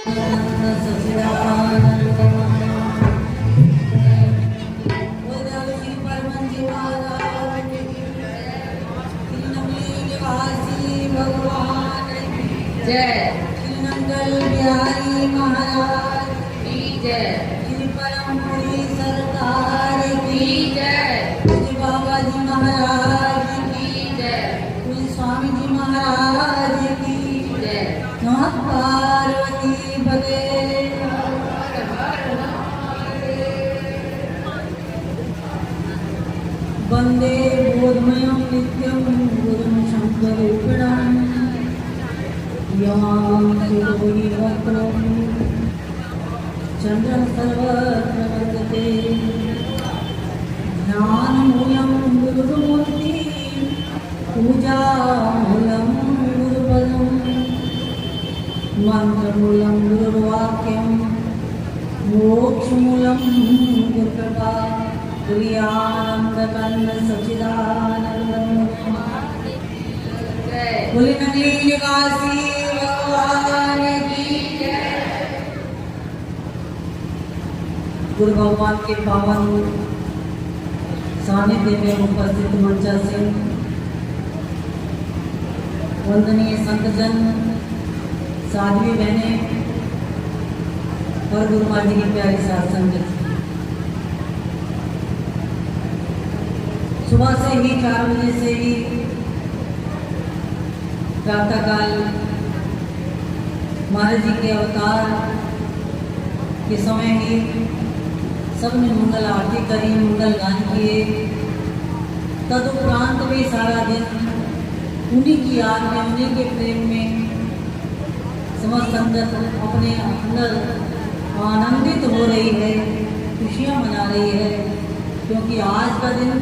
जय श्री नंगल बिहारी महाराज की जय, श्री परमपुरी सरकार की जय, श्री बाबा जी महाराज की जय, श्री स्वामी जी महाराज की जय। नमः पार्वती पते। वंदे बोधमयं नित्यं गुरुं शंकररूपिणम् यमांशोऽवक्रं चन्द्रं सर्वत्र वर्तते ज्ञानमूलं गुरुमूर्ति पूजामूलं गुरुपदं मन्त्रमूलं गुरुवाक्यं मोक्षमूलं गुरुकृपा तुर्यानन्दकन्न सच्चिदानन्दं बोले नगली निवासी भगवान की जय। गुरु भगवान के पावन सानिध्य में उपस्थित मंचा से वंदनीय संतजन, साध्वी बहने और गुरु माँ जी की प्यारी साथ संगत, सुबह से ही 4 बजे से ही प्रातःकाल महाराज जी के अवतार के समय ही सबने मंगल आरती करी, मंगल गान किए। तदुपरांत भी सारा दिन उन्हीं की याद में, उन्हीं के प्रेम में समस्त संगत अपने अंदर आनंदित हो रही है, खुशियाँ मना रही है, क्योंकि आज का दिन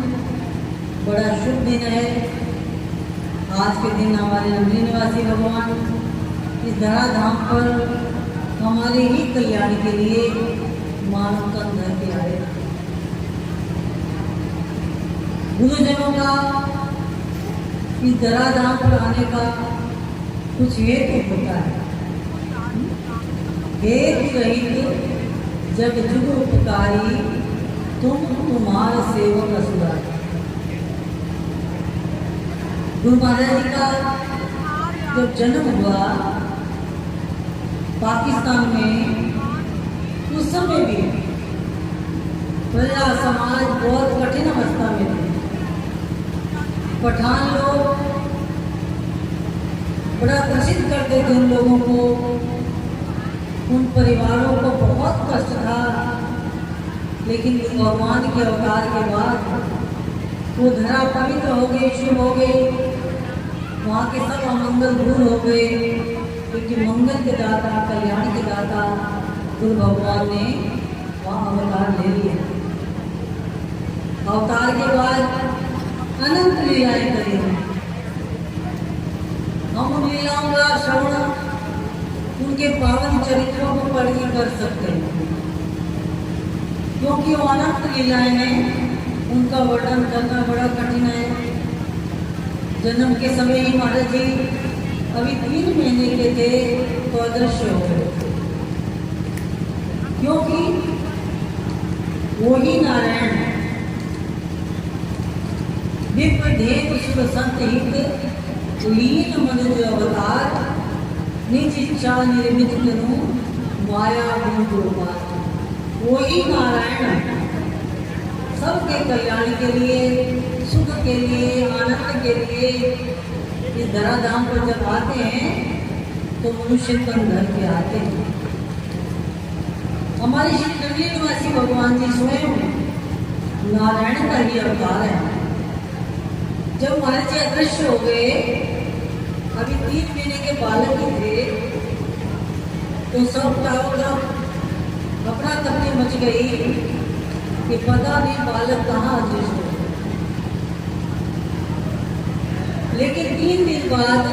बड़ा शुभ दिन है। आज के दिन हमारे नगरी निवासी भगवान इस धराधाम पर हमारे ही कल्याण के लिए मानव तन धर के आए। गुरुजनों का इस धराधाम पर आने का कुछ हेतु होता है। हेतु रहित जग जुग उपकारी, तुम तुम्हारा सेवक असुरा। गुरु महाराज जी का जब जन्म हुआ पाकिस्तान में, उस समय भी प्रजा समाज बहुत कठिन अवस्था में थे। पठान लोग बड़ा प्रसिद्ध करते थे उन लोगों को, उन परिवारों को बहुत कष्ट था। लेकिन भगवान के अवतार के बाद वो धरा पवित्र हो गई, शुभ हो गई, वहाँ के सब अमंगल दूर हो गए, क्योंकि मंगल के दाता, कल्याण के दाता गुरु भगवान ने वहाँ अवतार ले लिया। अवतार के बाद अनंत लीलाएं करी। हम उन लीलाओं का श्रवण उनके पावन चरित्रों को पढ़ के कर सकते हैं, क्योंकि वो अनंत लीलाएं हैं, उनका वर्णन करना बड़ा कठिन है। जन्म के समय ही महाराज जी अभी 3 महीने के थे तो अदृश्य हो गए, क्योंकि वो ही नारायण विप्र धेनु सुर संत हित लीन मनुज अवतार, निज इच्छा निर्मित तनु माया गुण गोपाल। वो ही नारायण सबके कल्याण के लिए, सुख के लिए, आनंद के लिए इस धराधाम पर जब आते हैं तो मनुष्य तन धर के आते हैं। हमारे श्री नगरी निवासी भगवान जी स्वयं नारायण का ही अवतार है। जब महाराज जी अदृश्य हो गए, अभी 3 महीने के बालक ही थे, तो सब तरफ अपना तपनी मच गई कि पता नहीं बालक कहाँ अदृश्य हो। लेकिन 3 दिन बाद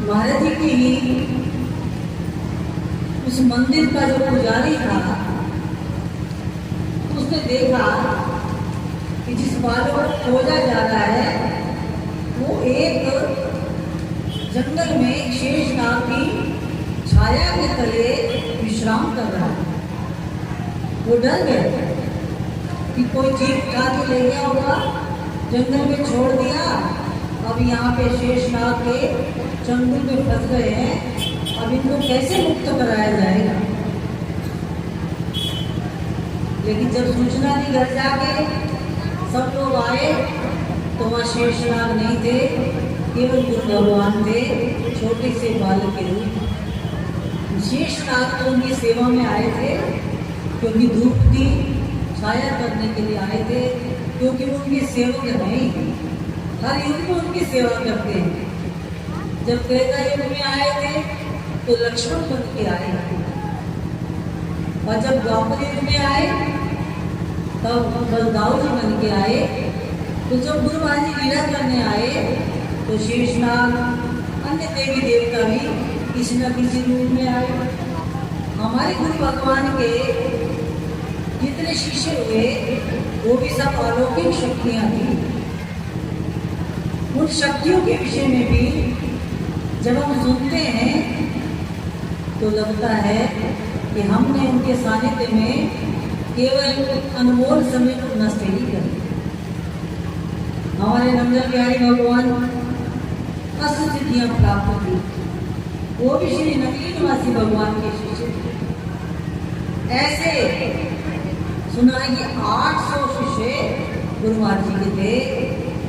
महाराज जी की ही उस मंदिर का जो पुजारी था, उसने देखा कि जिस बालक को खोजा जा रहा है वो एक जंगल में शेष नाग की छाया के तले विश्राम कर रहा है। वो डर गए कि कोई जीव उठा के ले गया होगा, जंगल में छोड़ दिया, अब यहाँ पे शेषनाग के चंगुल में फंस गए हैं, अब इनको कैसे मुक्त कराया जाएगा। लेकिन जब सूचना दी घर जाके सब लोग आए तो वह शेषनाग नहीं थे, केवल गुरु भगवान थे, छोटे से बालक के रूप। शेषनाग तो उनकी सेवा में आए थे क्योंकि धूप थी, छाया करने के लिए आए थे, क्योंकि वो उनके सेवक नहीं, हर युग में उनकी सेवा करते हैं। जब त्रेता युग में आए थे तो लक्ष्मण बन के आए, और जब द्वापर युग में आए तब बलदाऊ जी बन के आए। तो जब गुरु महाराज जी लीला करने आए तो शेषनाग अन्य देवी देवता भी किसी न किसी रूप में आए। हमारे गुरु भगवान के जितने शिष्य हुए वो भी सब अलौकिक शक्तियाँ थी। उन शक्तियों के विषय में भी जब हम सुनते हैं तो लगता है कि हमने उनके सानिध्य में केवल अनमोल समय को नष्ट ही कर दिया। हमारे नंदन बिहारी भगवान असिद्धियाँ प्राप्त की, वो भी श्री नंदी निवासी भगवान के शिष्य थे। ऐसे सुना है कि 800 शिष्य गुरु महाराज जी के थे।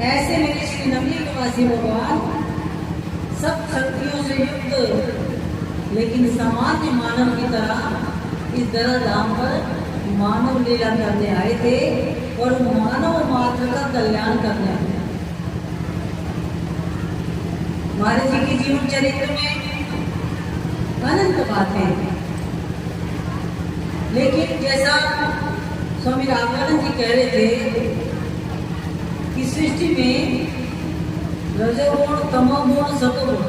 ऐसे मेरे श्री नंदी निवासी भगवान सब शक्तियों से युक्त, लेकिन सामान्य मानव की तरह इस दरा धाम पर मानव लीला करने आए थे और मानव मात्र का कल्याण करने आए। महाराज जी के जीवन चरित्र में अनंत बातें हैं, लेकिन जैसा स्वामी रामानंद जी कह रहे थे कि सृष्टि में रजोगुण, तमोगुण, सतोगुण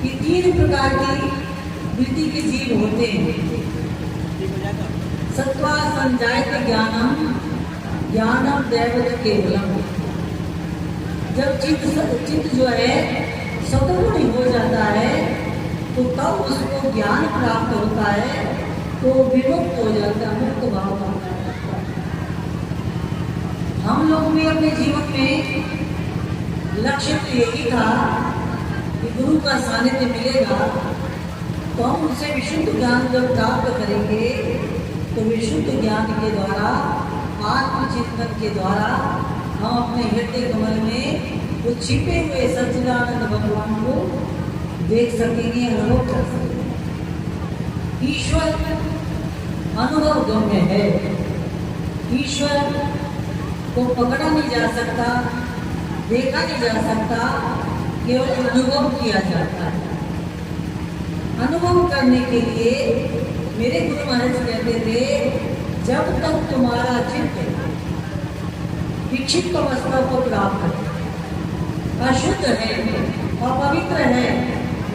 की 3 प्रकार की वृत्ति के जीव होते हैं। सत्वा संजायते ज्ञानम, ज्ञानम दैवत केवलम। जब चित्त जो है सतोगुणी हो जाता है तो तब उसको ज्ञान प्राप्त होता है, तो विमुक्त हो जाता है, मुक्त भाव होता है। हम लोग भी अपने जीवन में लक्ष्य तो यही था कि गुरु का सानिध्य मिलेगा तो हम उनसे विशुद्ध ज्ञान जब प्राप्त करेंगे तो विशुद्ध ज्ञान के द्वारा, आत्मचिंतन के द्वारा हम अपने हृदय कमल में वो छिपे हुए सच्चिदानंद भगवान को देख सकेंगे, अनुभव कर सकेंगे। ईश्वर अनुभव गम्य है, ईश्वर को पकड़ा नहीं जा सकता, देखा नहीं जा सकता, केवल अनुभव किया जाता है। अनुभव करने के लिए मेरे गुरु महाराज कहते थे, जब तक तुम्हारा चित्त विक्षिप्त अवस्था को प्राप्त है, अशुद्ध है, अपवित्र है,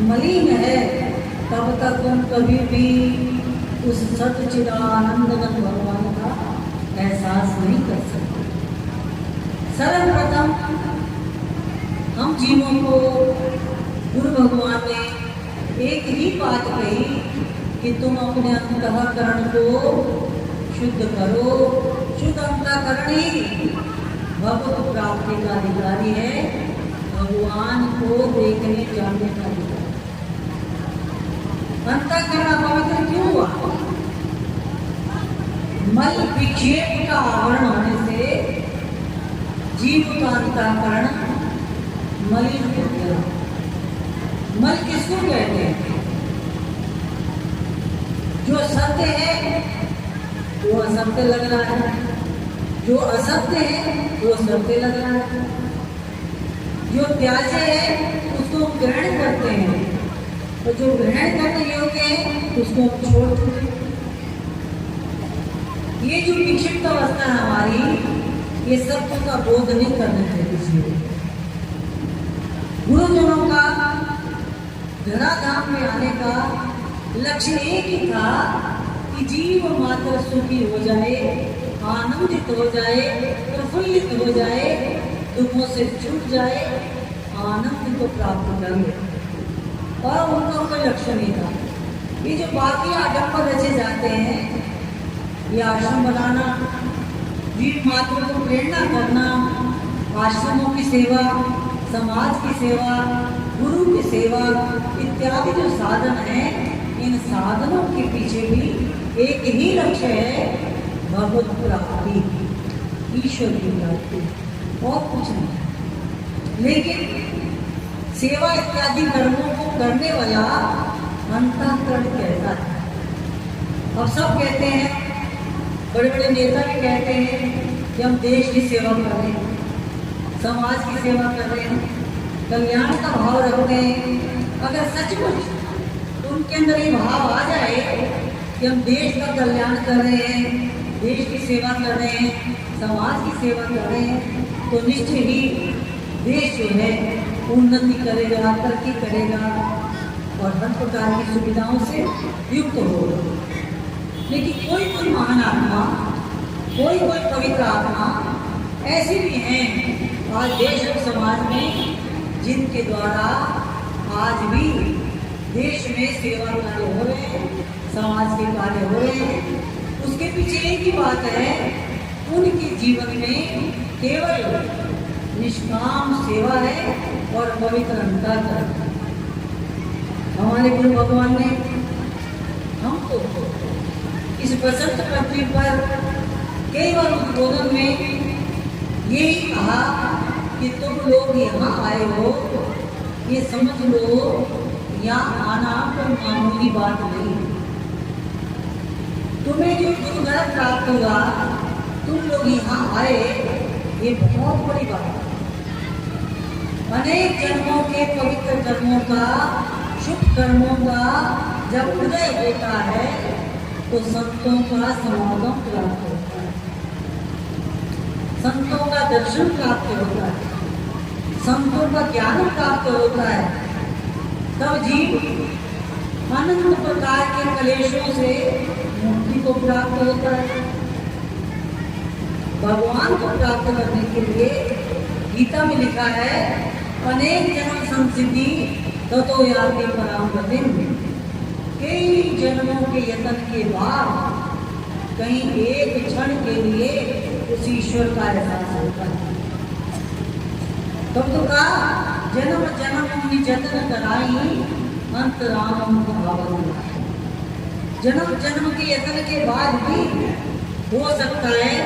मलिन है, तब तक तुम कभी भी उस सच्चिदानंदन भगवान का एहसास नहीं कर सकते। सर्वप्रथम हम जीवों को गुरु भगवान ने एक ही बात कही कि तुम अपने अंतःकरण को शुद्ध करो। शुद्ध अंतःकरण ही भगवत प्राप्ति का अधिकारी है, भगवान को देखने जानने का अधिकारी। अंतःकरण अपवित्र क्यों हुआ? मल विक्षेप का आवरण होने से जीव का अंतःकरण मलिन हो गया। मल किसको कहते हैं? जो सत्य है वो असत्य लग रहा है, जो असत्य है वो सत्य लग रहा है, जो त्याज्य है उसको हम ग्रहण करते हैं, और जो ग्रहण करने योग्य है उसको हम छोड़ देते हैं। ये जो विक्षिप्त अवस्था है हमारी, ये सत्य का बोध नहीं करना चाहिए किसी को। गुरुजनों का धराधाम में आने का लक्ष्य एक ही था कि जीव मात्र सुखी हो जाए, आनंदित हो जाए, प्रफुल्लित हो जाए, दुखों से छूट जाए, आनंद को प्राप्त करे। और उनका कोई लक्ष्य नहीं था। ये जो बाकी आडंबर रचे जाते हैं, ये आश्रम बनाना, वीर मातरों को प्रेरणा करना, आश्रमों की सेवा, समाज की सेवा, गुरु की सेवा इत्यादि जो साधन हैं, इन साधनों के पीछे भी एक ही लक्ष्य है, भगवत प्राप्ति, ईश्वर की प्राप्ति, और कुछ नहीं। लेकिन सेवा इत्यादि कर्मों को करने वाला अंतःकरण कहता है। अब सब कहते हैं, बड़े बड़े नेता भी कहते हैं कि हम देश की सेवा कर रहे हैं, समाज की सेवा कर रहे हैं, कल्याण का भाव रखते हैं। अगर सचमुच उनके अंदर ये भाव आ जाए कि हम देश का कल्याण कर रहे हैं, देश की सेवा कर रहे हैं, समाज की सेवा कर रहे हैं, तो निश्चय ही देश जो है उन्नति करेगा, तरक्की करेगा और हर प्रकार की सुविधाओं से युक्त होगा। लेकिन कोई कोई महान आत्मा, कोई कोई पवित्र आत्मा ऐसे भी हैं आज देश और समाज में, जिनके द्वारा आज भी देश में सेवा कार्य हो रहे हैं, समाज के कार्य हो रहे हैं। उसके पीछे एक ही बात है, उनके जीवन में केवल निष्काम सेवा है और पवित्र अंतःकरण। हमारे गुरु भगवान ने हमको इस बसंत पृथ्वी पर केवल उद्बोधन में यही कहा कि तुम लोग यहाँ आए हो, ये समझ लो यहाँ आना कोई मामूली बात नहीं। तुम्हें जो गुरुधर प्राप्त हुआ, तुम लोग यहाँ आए, ये बहुत बड़ी बात है। अनेक जन्मों के पवित्र कर्मों का, शुभ कर्मों का जब उदय होता है तो संतों का समागम प्राप्त होता है, संतों का दर्शन प्राप्त होता है, संतों का ज्ञान प्राप्त होता है। तब जीव अनंत प्रकार के कलेशों से मुक्ति को प्राप्त होता है। भगवान को प्राप्त करने के लिए गीता में लिखा है, अनेक जन्म संसिद्धि ततो याति पराम गतिम। कई जन्मों के यत्न के बाद कहीं एक क्षण के लिए उस ईश्वर का एहसास होता है। तब तो कहा, जन्म जन्म मुनि जतन कराई, अंतराम भावन। जन्म जन्म के यत्न के बाद भी हो सकता है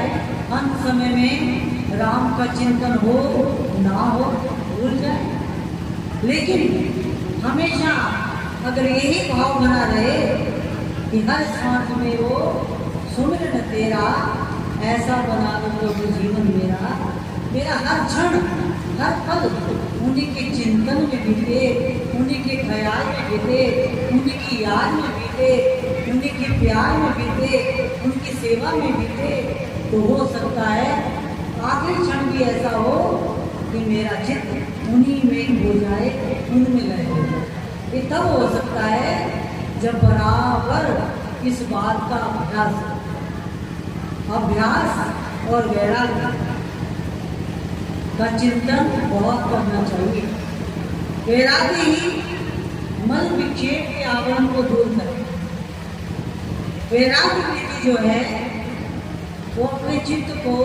अंत समय में राम का चिंतन हो ना हो, भूल जाए। लेकिन हमेशा अगर यही भाव बना रहे कि हर सांस में वो सुमिरन तेरा, ऐसा बना लो तो जीवन मेरा, मेरा हर क्षण हर पल उन्हीं के चिंतन में बीते, उन्हीं के ख्याल में बीते, उन्हीं की याद में बीते, उन्हीं के प्यार में बीते, उनकी सेवा में बीते, तो हो सकता है आखिरी क्षण भी ऐसा हो कि मेरा चित्त उन्हीं में हो जाए, उनमें लय हो जाए। ये तब हो सकता है जब बराबर इस बात का अभ्यास और वैराग्य का चिंतन बहुत करना चाहिए। वैराग्य ही मन विक्षेप के आवरण को दूर करे। वैराग्य वृत्ति जो है वो अपने चित्त को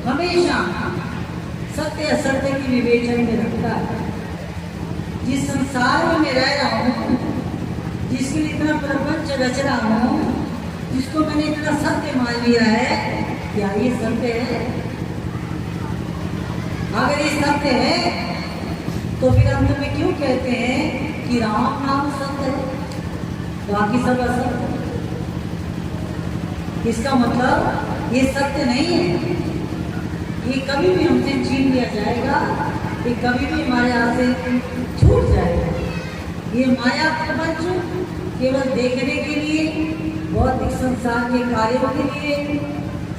हमेशा सत्य असत्य के विवेचन में रखता है। जिस संसार में मैं रह रहा हूँ, जिसके लिए इतना प्रपंच रच रहा हूँ, जिसको मैंने इतना सत्य मान लिया है, क्या ये सत्य है? अगर ये सत्य है तो फिर अंत में क्यों कहते हैं कि राम नाम सत्य है, बाकी सब असत्य? इसका मतलब ये सत्य नहीं है। ये कभी भी हमसे छीन लिया जाएगा, ये कभी भी हमारे हाथ से छूट जाएगा। ये माया प्रपंच केवल देखने के लिए, भौतिक संसार के कार्यों के लिए,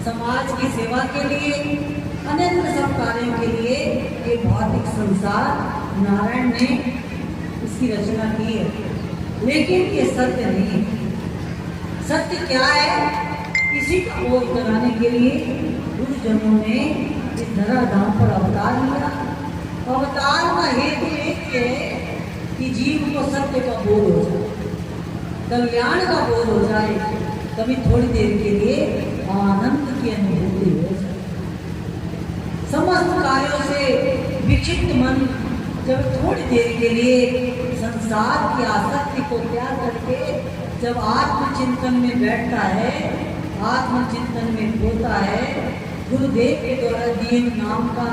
समाज की सेवा के लिए, अन्य सब कार्यों के लिए ये भौतिक संसार नारायण ने इसकी रचना की है, लेकिन ये सत्य नहीं है। सत्य क्या है? इसी का बोध कराने के लिए गुरुजनों ने इस धराधाम पर अवतार लिया। अवतार का हेतु एक है कि जीव को सत्य का बोध हो जाए, कल्याण का बोध हो जाए, कभी थोड़ी देर के लिए आनंद की अनुभूति हो जाए। समस्त कार्यों से विक्षिप्त मन जब थोड़ी देर के लिए संसार की आसक्ति को त्याग करके जब आत्मचिंतन में बैठता है, आत्मचिंतन में होता है, गुरुदेव के द्वारा दिए नाम का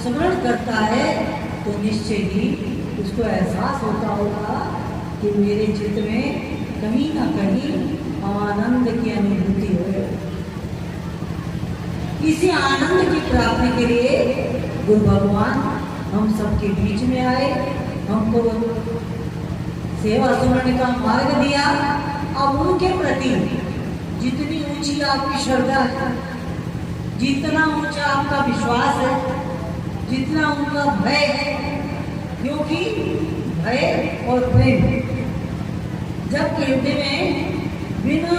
स्मरण करता है, तो निश्चय ही उसको एहसास होता होगा कि मेरे चित्त में कहीं ना कहीं आनंद की अनुभूति हो। इसी आनंद की प्राप्ति के लिए गुरु भगवान हम सबके बीच में आए, हमको सेवा सुनने का मार्ग दिया। अब उनके प्रति जितनी ऊंची आपकी श्रद्धा है, जितना ऊंचा आपका विश्वास है, जितना उनका भय है, क्योंकि भय और प्रेम जब हृदय में बिना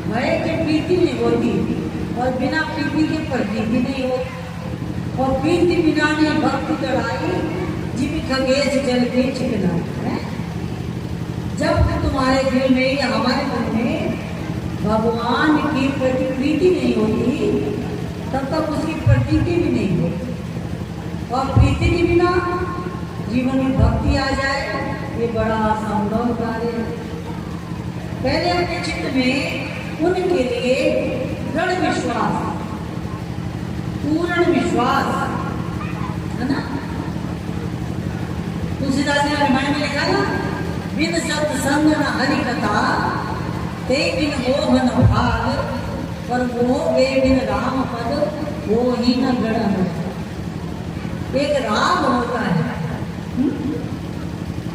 भय के प्रीति नहीं होती और बिना प्रीति के प्रतीति नहीं होती, और प्रीति बिना नहीं भक्ति कराई जिम खगेश जल के चिकना है। जब तुम्हारे दिल में या हमारे दिल में भगवान की प्रति प्रीति नहीं होती, तब तक उसकी प्रतीति भी नहीं होती, और प्रीति के बिना जीवन में भक्ति आ जाए ये बड़ा असंभव कार्य है। पहले अपने चित्त में उनके लिए दृढ़ विश्वास, पूर्ण विश्वास है ना। तुलसीदास ने रामायण में लिखा ना, बिन सत्संग न हरि कथा ते बिन मोह न भाग, पर मोह वे बिन राम पद वो ही न गढ़। एक राग होता है,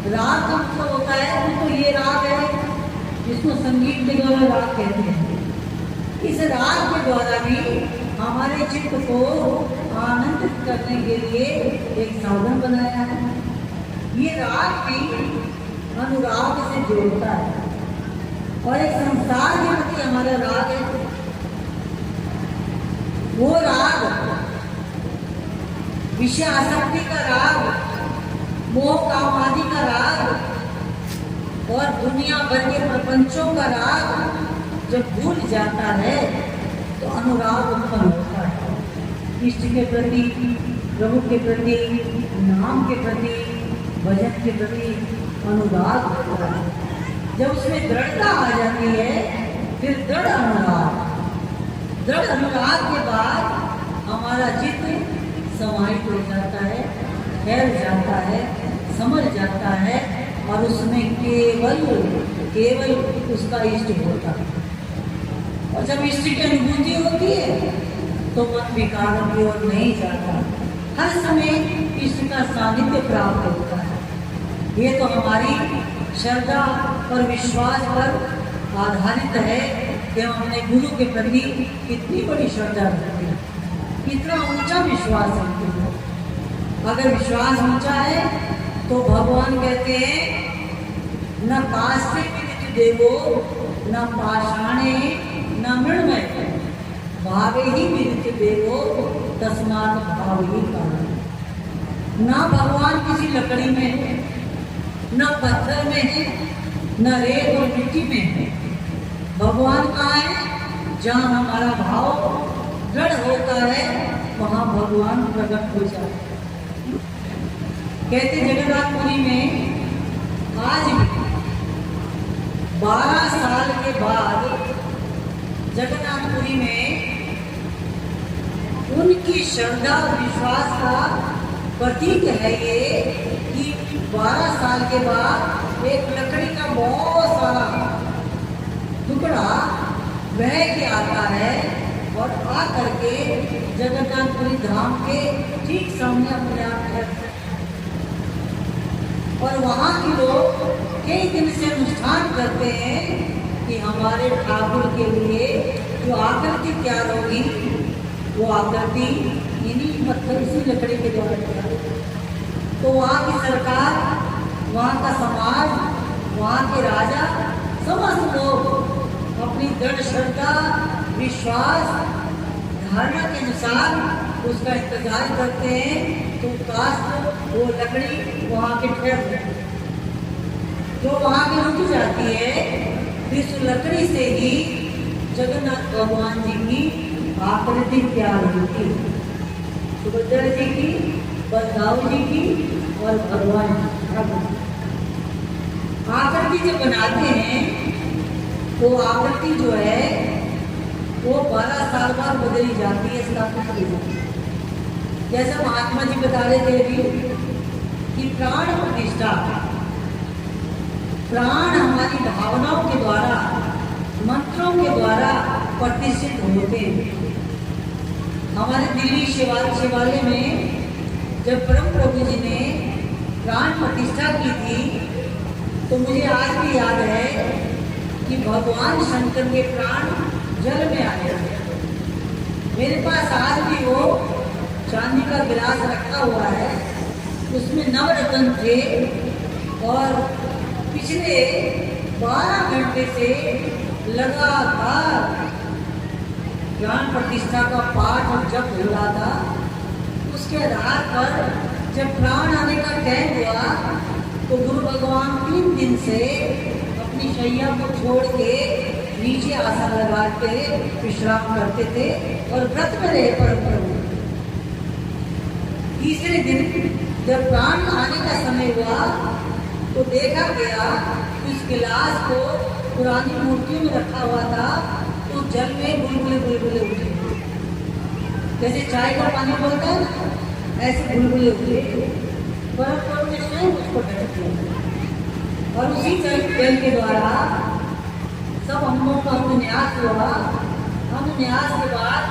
राग का मतलब होता है, तो ये राग है जिसको संगीत के द्वारा राग कहते हैं। इस राग के द्वारा भी हमारे चित्त को आनंदित करने के लिए एक साधन बनाया है। ये राग भी अनुराग से जोड़ता है, और एक संसार के प्रति हमारा राग है। वो राग विषय आसक्ति का राग, मोह कामादि का राग और दुनिया भर के प्रपंचों का राग जब भूल जाता है तो अनुराग उत्पन्न होता है। इष्ट के प्रति, प्रभु के प्रति, नाम के प्रति, भजन के प्रति अनुराग होता है। जब उसमें दृढ़ता आ जाती है, फिर दृढ़ अनुराग, दृढ़ अनुराग के बाद हमारा चित्त समाहित हो जाता है, फैल जाता है, समझ जाता है, और उसमें केवल उसका इष्ट होता है। और जब इष्ट की अनुभूति होती है तो मन विकारों की ओर नहीं जाता, हर समय इष्ट का सानिध्य प्राप्त होता है। ये तो हमारी श्रद्धा और विश्वास पर आधारित है कि हम अपने गुरु के प्रति कितनी बड़ी श्रद्धा रखते हैं, कितना ऊंचा विश्वास रखते हैं। अगर विश्वास ऊंचा है तो भगवान कहते हैं, न कास्ते विदित देवो न पाषाणे न मृण्मय, भावे ही विदित देवो तस्मात् भाव ही कारण। न भगवान किसी लकड़ी में है, न पत्थर में है, न रेत और मिट्टी में है। भगवान कहाँ है? जहाँ हमारा भाव दृढ़ होता है वहाँ भगवान प्रकट हो जाते हैं। कहते जगन्नाथपुरी में आज भी 12 साल के बाद जगन्नाथपुरी में उनकी श्रद्धा और विश्वास का प्रतीक है ये कि 12 साल के बाद एक लकड़ी का बहुत सारा टुकड़ा बह के आता है और आ करके जगन्नाथपुरी धाम के ठीक सामने अपने आप है। और वहाँ के लोग कई दिन से अनुष्ठान करते हैं कि हमारे ठाकुर के लिए जो आकृति तैयार होगी वो आकृति इन्हीं पत्थर इसी लकड़ी के द्वारा तैयार। तो वहाँ की सरकार, वहाँ का समाज, वहाँ के राजा, समस्त लोग अपनी दृढ़ श्रद्धा, विश्वास, धारणा के अनुसार उसका इंतजार करते हैं तो काश वो लकड़ी वहाँ के ठहर जाए। जो वहाँ की रुक जाती है, फिर उस लकड़ी से ही जगन्नाथ भगवान जी की आकृति तैयार होती है। सुभद्रा जी की, बलदाऊ जी की और भगवान आकृति जब बनाते हैं तो आकृति जो है वो 12 साल बाद बदली जाती है, स्थापित की जाती है। जैसा महात्मा जी बता रहे थे अभी कि प्राण प्रतिष्ठा, प्राण हमारी भावनाओं के द्वारा, मंत्रों के द्वारा प्रतिष्ठित होते हैं। हमारे दिल्ली शिवालय में जब परम प्रभु जी ने प्राण प्रतिष्ठा की थी तो मुझे आज भी याद है कि भगवान शंकर के प्राण जल में आए थे। मेरे पास आज भी वो चांदी का गिलास रखा हुआ है, उसमें नवरत्न थे और पिछले 12 घंटे से लगातार प्राण प्रतिष्ठा का पाठ और जप हो रहा था। उसके आधार पर जब प्राण आने का टाइम हुआ तो गुरु भगवान 3 दिन से अपनी शैया को छोड़ के नीचे आसन लगा के विश्राम करते थे और व्रत में रहे परम प्रभु। तीसरे दिन जब प्राण आने का समय हुआ तो देखा गया कि उस गिलास को पुरानी मूर्तियों में रखा हुआ था तो जल में बुलबुले उठे, जैसे चाय का पानी बोलता है ऐसे बुलबुले उठे। परम प्रभु ने स्वयं उसको ढक दिया और उसी जल के द्वारा सब अंगों का अनुन्यास हुआ। अनुन्यास के बाद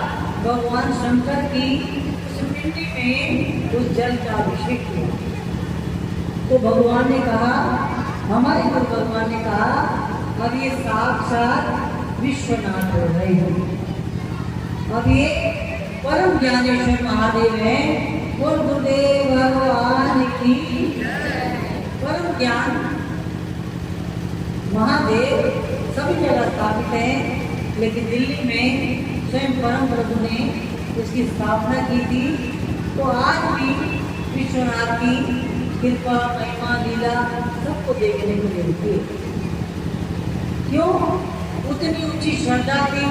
भगवान शंकर की उस पिंडी में उस जल का अभिषेक किया। तो भगवान ने कहा, हमारे गुरु भगवान ने कहा, अब ये साक्षात विश्वनाथ हो रहे हैं, अब ये परम ज्ञानेश्वर महादेव हैं। बोल गुरुदेव भगवान की। परम ज्ञान महादेव सभी जगह स्थापित है, लेकिन दिल्ली में स्वयं परम प्रभु ने उसकी स्थापना की थी। तो आज भी विश्वनाथ की कृपा, महिमा, लीला सबको देखने को मिलती है। क्यों? उतनी ऊंची श्रद्धा थी,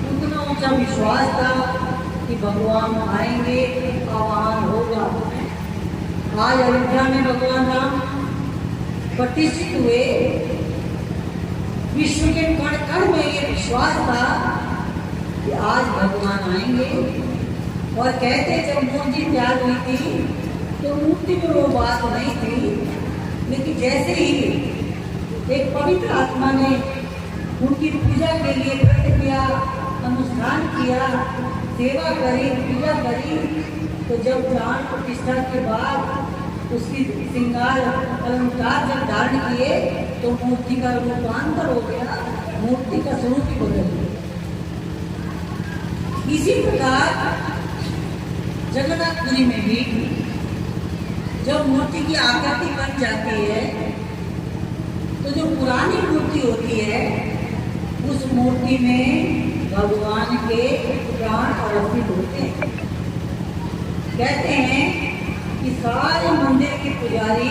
उतना ऊंचा विश्वास था कि भगवान आएंगे, आह्वान होगा। आज अयोध्या में भगवान राम प्रतिष्ठित हुए। विश्व के कण कण में ये विश्वास था कि आज भगवान आएंगे। और कहते जब मूर्ति तैयार हुई थी तो मूर्ति में वो बात नहीं थी, लेकिन जैसे ही एक पवित्र आत्मा ने उनकी पूजा के लिए व्रत किया, अनुष्ठान किया, सेवा करी, पूजा करी, तो जब प्राण प्रतिष्ठा के बाद उसकी श्रृंगार अलंकार जब धारण किए तो मूर्ति का रूपांतर हो गया, मूर्ति का स्वरूप ही बदल गया। इसी प्रकार जगन्नाथपुरी में भी जब मूर्ति की आकृति बन जाती है तो जो पुरानी मूर्ति होती है उस मूर्ति में भगवान के प्राण अवस्थित होते हैं। कहते हैं कि सारे मंदिर के पुजारी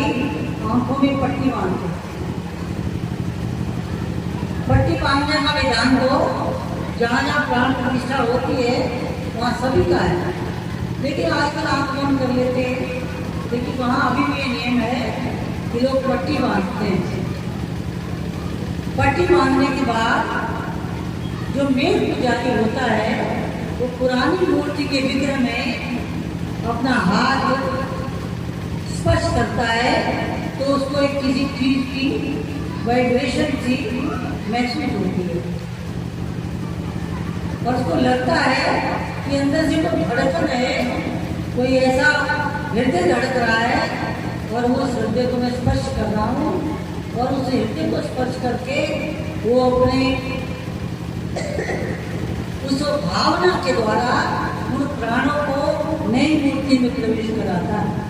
आंखों में पट्टी बांधते हैं। पट्टी बांधने का विधान तो जहाँ जहाँ प्राण प्रतिष्ठा होती है वहाँ सभी का है, लेकिन आजकल आंख बंद कर लेते हैं। लेकिन वहाँ अभी भी ये नियम है कि लोग पट्टी बांधते हैं। पट्टी बांधने के बाद जो मेन पुजारी होता है वो पुरानी मूर्ति के विग्रह में अपना हाथ स्पर्श करता है तो उसको एक किसी चीज की वाइब्रेशन सी महसूस होती है और उसको लगता है कि अंदर से कोई धड़कन है, कोई ऐसा हृदय धड़क रहा है और वो हृदय को मैं स्पर्श कर रहा हूँ और उस हृदय को स्पर्श करके वो अपने उस भावना के द्वारा उन प्राणों को नई मूर्ति में प्रवेश कराता है।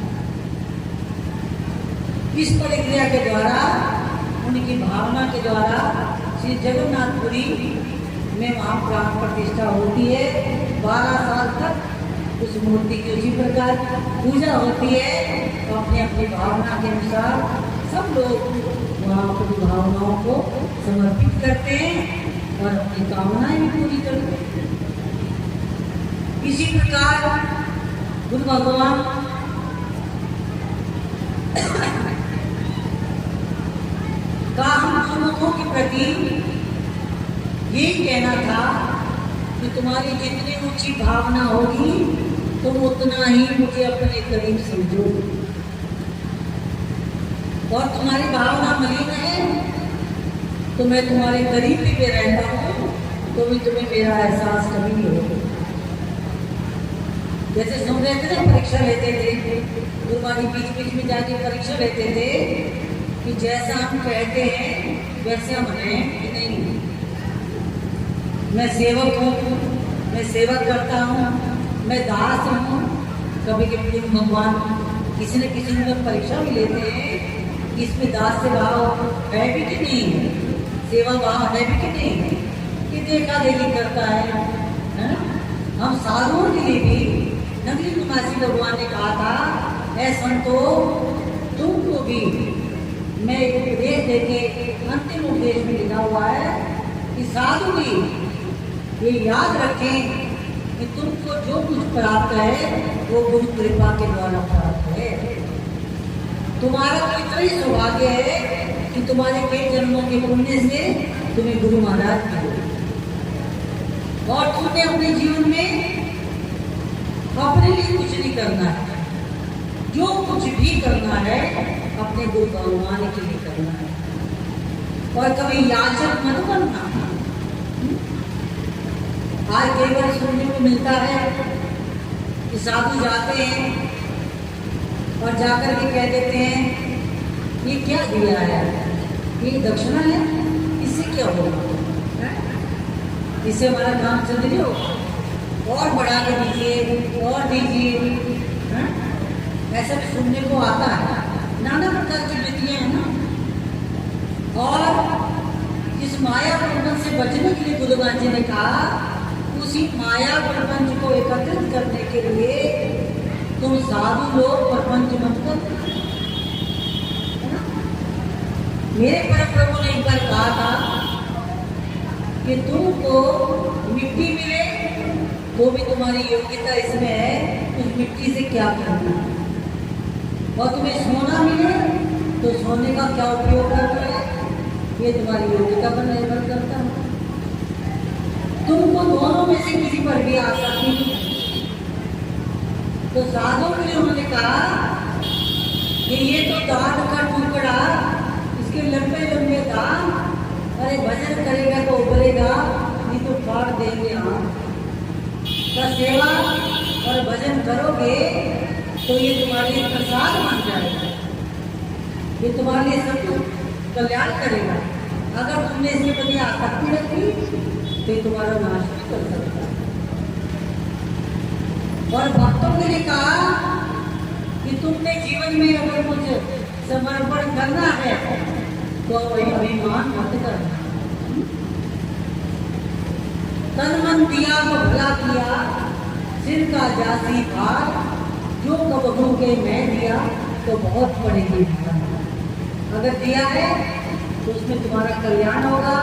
इस प्रक्रिया के द्वारा उनकी भावना के द्वारा श्री जगन्नाथपुरी में वहाँ प्राण प्रतिष्ठा होती है। 12 साल तक उस मूर्ति की उसी प्रकार पूजा होती है। तो अपनी अपनी भावना के अनुसार सब लोग वहाँ अपनी भावनाओं को समर्पित करते हैं और अपनी कामनाएं भी पूरी करते हैं। इसी प्रकार गुरु भगवान का हम लोगों के प्रति यही कहना था कि तुम्हारी जितनी ऊंची भावना होगी तुम उतना ही मुझे अपने करीब समझो, और तुम्हारी भावना मलिन है तो मैं तुम्हारे करीब भी रहता हूँ तो भी तुम्हें मेरा एहसास कभी नहीं होगा। जैसे सुन रहे थे ना, परीक्षा लेते थे, गुरुवारी बीच बीच में जाके परीक्षा लेते थे कि जैसा हम कहते हैं वैसे हम हैं कि नहीं। मैं सेवक हूँ, मैं सेवा करता हूँ, मैं दास हूँ। कभी कभी भगवान किसी न किसी में परीक्षा भी लेते हैं, इसमें दास से भाव है भी कि नहीं, सेवा भाव है भी कि नहीं, कि देखा देखी करता है ना? हम साधुओं के लिए भी नगरी निवासी भगवान ने कहा था, ऐ संतो तुमको भी मैं एक उपदेश देके अंतिम उपदेश में लिखा हुआ है कि साधु भी ये याद रखें कि तुमको जो कुछ प्राप्त है वो गुरु कृपा के द्वारा प्राप्त है। तुम्हारा तो इतना ही सौभाग्य है कि तुम्हारे कई जन्मों के पुण्य से तुम्हें गुरु महाराज मिले, और तुमने अपने जीवन में अपने लिए कुछ नहीं करना है, जो कुछ भी करना है अपने गुरु भगवान के लिए करना है। और कभी याचक मत बनना। आज कई बार सुनने को मिलता है कि साधु जाते हैं और जाकर के कह देते हैं ये क्या दिया है, ये दक्षिणा है, इससे क्या होगा, इससे हमारा काम चल रही होगा, और बढ़ा के दीजिए और दीजिए। ऐसा भी सुनने को आता है, नाना प्रकार की विधियां हैं ना। और इस माया प्रपंच से बचने के लिए गुरुगान जी ने कहा, उसी माया प्रपंच को एकत्रित करने के लिए तुम साधु लोग प्रपंच मत करो। मेरे परम प्रभु ने एक बार कहा था कि तुमको मिट्टी मिले तो भी तुम्हारी योग्यता इसमें है उस मिट्टी से क्या करना, और तुम्हें सोना मिले तो सोने का क्या उपयोग करना है, ये तुम्हारी योग्यता पर निर्भर करता है। तुमको दोनों में से किसी पर भी आ सकती है। तो साधुओं के लिए उन्होंने कहा कि ये तो दान का टुकड़ा, इसके लंबे लंबे दान, अरे भजन करेगा तो उभरेगा, नहीं तो फाड़ देंगे हम। तो सेवा और भजन करोगे तो ये तुम्हारे लिए प्रसाद बन जाएगा, ये तुम्हारे लिए सब कुछ कल्याण करेगा। अगर तुमने इसके प्रति आसक्ति रखी तो ये तुम्हारा नाश भी कर सकता है। और भक्तों के लिए कहा कि तुमने जीवन में अगर कुछ समर्पण करना है तो वही अभिमान मत करना। तन मन दिया तो भला किया, सिर का जासी भार, जो कबहू के मैं दिया तो बहुत पड़ेगी भार। अगर दिया है तो उसमें तुम्हारा कल्याण होगा।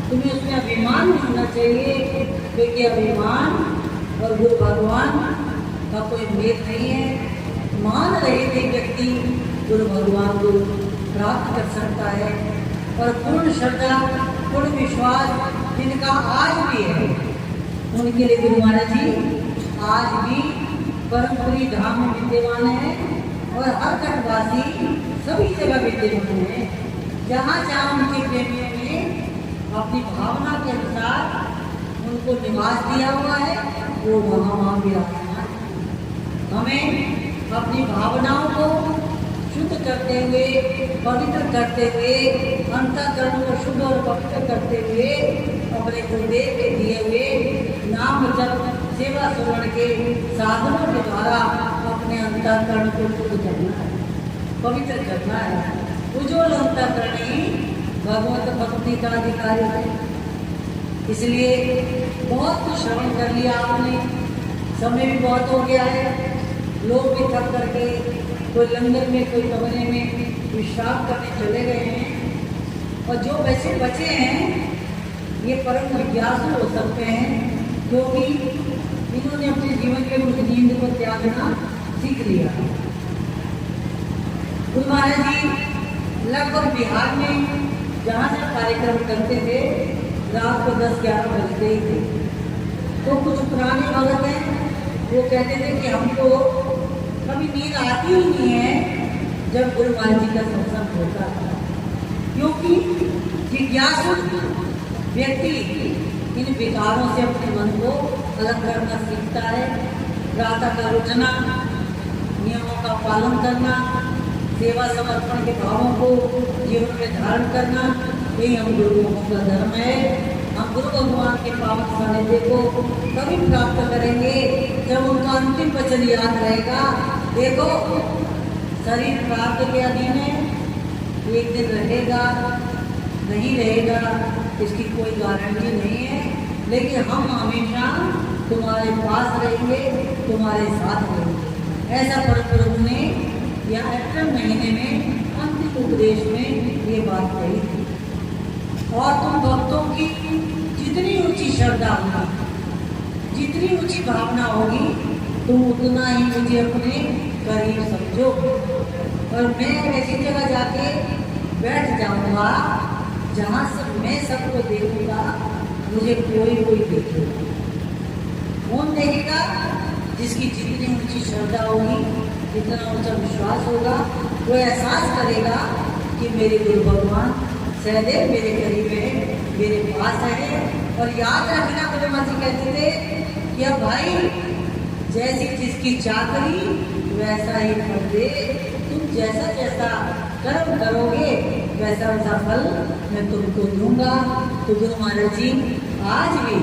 तुम्हें उसमें अभिमान नहीं होना चाहिए, क्योंकि अभिमान और गुरु भगवान का कोई भेद नहीं है। मान रहे थे व्यक्ति गुरु भगवान को प्राप्त कर सकता है, और पूर्ण श्रद्धा पूर्ण विश्वास जिनका आज भी है उनके लिए गुरु महाराज जी आज भी परमपुरी धाम में विद्यमान है, और हर घटवासी सभी जगह विद्यमान है। जहाँ जहाँ उनके प्रेमियों ने अपनी भावना के अनुसार उनको निवास दिया हुआ है, वो वहाँ विराजमान। हमें अपनी भावनाओं को शुद्ध करते हुए, पवित्र करते हुए, अंतःकरण को शुद्ध और पवित्र करते हुए अपने गुरुदेव के दिए हुए नाम जप सेवा सुवर्ण के साधनों के द्वारा अपने अंतःकरण को शुद्ध करना है, पवित्र करना है। उज्ज्वल अंतःकरण ही भगवत भक्ति का अधिकारी है। इसलिए बहुत कुछ श्रवण कर लिया आपने, समय भी बहुत हो गया है, लोग भी थक करके कोई लंगर में, कोई कमरे में विश्राम करने चले गए हैं। और जो वैसे बचे हैं ये परम जिज्ञासु हो सकते हैं, क्योंकि इन्होंने अपने जीवन में उस नींद को त्यागना सीख लिया। गुरु महाराज जी लगभग बिहार में जहाँ से कार्यक्रम करते थे रात को 10-11 बजते ही थे। तो कुछ पुराने भगत हैं वो कहते थे कि हमको कभी नींद आती ही नहीं है जब गुरु महाराज जी का सत्संग होता था, क्योंकि जिज्ञासु व्यक्ति इन विकारों से अपने मन को अलग करना सीखता है। प्रातः का उठना, नियमों का पालन करना, सेवा समर्पण के भावों को जीवन में धारण करना, यही हम गुरुओं का धर्म है। हम गुरु भगवान के पावन सानिध्य को कभी प्राप्त करेंगे जब उनका अंतिम वचन याद रहेगा। देखो, शरीर प्राप्त के अधीन है, एक दिन रहेगा नहीं रहेगा इसकी कोई गारंटी नहीं है, लेकिन हम हमेशा तुम्हारे पास रहेंगे, तुम्हारे साथ रहेंगे। ऐसा परम प्रभु ने या अप्रैल महीने में अंतिम उपदेश में ये बात कही थी। और तुम भक्तों की जितनी ऊंची श्रद्धा होगी, जितनी ऊंची भावना होगी, तुम उतना ही मुझे अपने करीब समझो। और मैं ऐसी जगह जाके बैठ जाऊंगा जहाँ से मैं सबको देखूंगा, मुझे कोई देखेगा। कौन देखेगा? जिसकी जितनी ऊंची श्रद्धा होगी, जितना ऊंचा विश्वास होगा, वो एहसास करेगा कि मेरे गुरु भगवान सहदेव मेरे करीब है, मेरे पास है। और याद रखना, गुरु महाराज जी कहते थे कि अब भाई जैसी जिसकी चाकरी वैसा ही फल दे, तुम जैसा जैसा कर्म करोगे वैसा वैसा फल मैं तुमको दूंगा। तो गुरु महाराज जी आज भी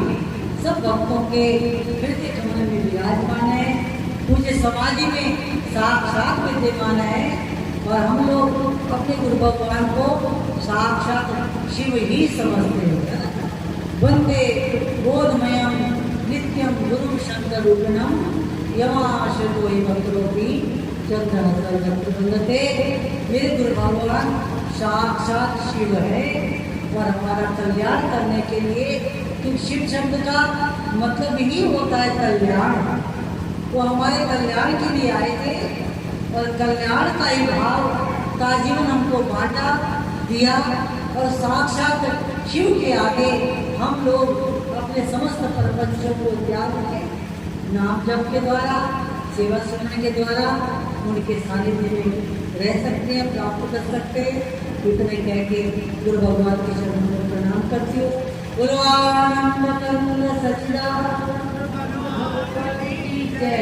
सब भक्तों के हृदय कमल में विराजमान है, पूज्य समाधि में साक्षात विद्यमान है। और हम लोग अपने गुरु भगवान को साक्षात शिव ही समझते हैं। वंदे बोधमयम नित्यम गुरु शंकर रूपिणम यमाशतो भक्तों चंद्र वंदते। मेरे गुरु भगवान साक्षात शिव है और हमारा कल्याण करने के लिए, क्योंकि शिव शब्द का मतलब ही होता है कल्याण। वो हमारे कल्याण के लिए आए थे और कल्याण का ही भाव का जीवन हमको बांटा दिया। और साक्षात शिव के आगे हम लोग अपने समस्त प्रपंचों को त्याग के नाम जप के द्वारा, सेवा सुनने के द्वारा उनके सानिध्य में रह सकते हैं, प्राप्त कर सकते हैं। इतने कह के गुरु भगवान के चरणों में प्रणाम करती हूँ। गुरु आनंद सचिदानंद